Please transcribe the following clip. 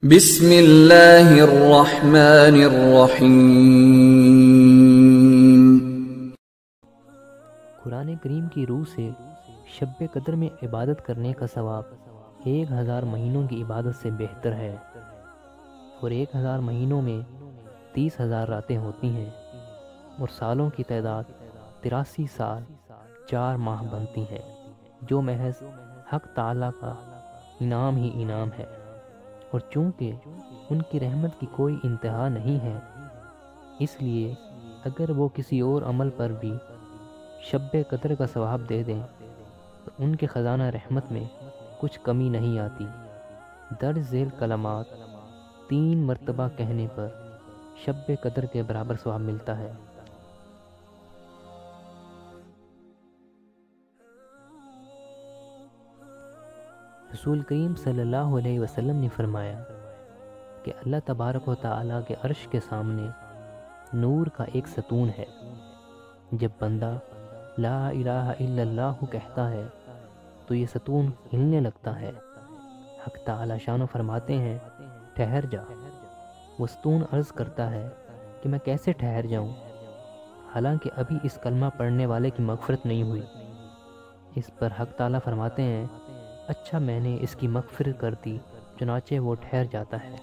بسم اللہ الرحمن الرحیم۔ قرآن کریم کی روح سے شب قدر میں عبادت کرنے کا ثواب 1000 مہینوں کی عبادت سے بہتر ہے، اور 1000 مہینوں میں 30,000 راتیں ہوتی ہیں، اور سالوں کی تعداد 83 سال 4 ماہ بنتی ہے، جو محض حق تعالیٰ کا انعام ہی انعام ہے۔ اور چونکہ ان کی رحمت کی کوئی انتہا نہیں ہے، اس لیے اگر وہ کسی اور عمل پر بھی شب قدر کا ثواب دے دیں تو ان کے خزانہ رحمت میں کچھ کمی نہیں آتی۔ درج ذیل کلمات 3 مرتبہ کہنے پر شب قدر کے برابر ثواب ملتا ہے۔ رسول کریم صلی اللہ علیہ وسلم نے فرمایا کہ اللہ تبارک و تعالیٰ کے عرش کے سامنے نور کا ایک ستون ہے۔ جب بندہ لا الہ الا اللہ کہتا ہے تو یہ ستون ہلنے لگتا ہے۔ حق تعالیٰ شانو فرماتے ہیں ٹھہر جا۔ وہ ستون عرض کرتا ہے کہ میں کیسے ٹھہر جاؤں، حالانکہ ابھی اس کلمہ پڑھنے والے کی مغفرت نہیں ہوئی۔ اس پر حق تعالیٰ فرماتے ہیں اچھا میں نے اس کی مغفرت کر دی، چنانچہ وہ ٹھہر جاتا ہے۔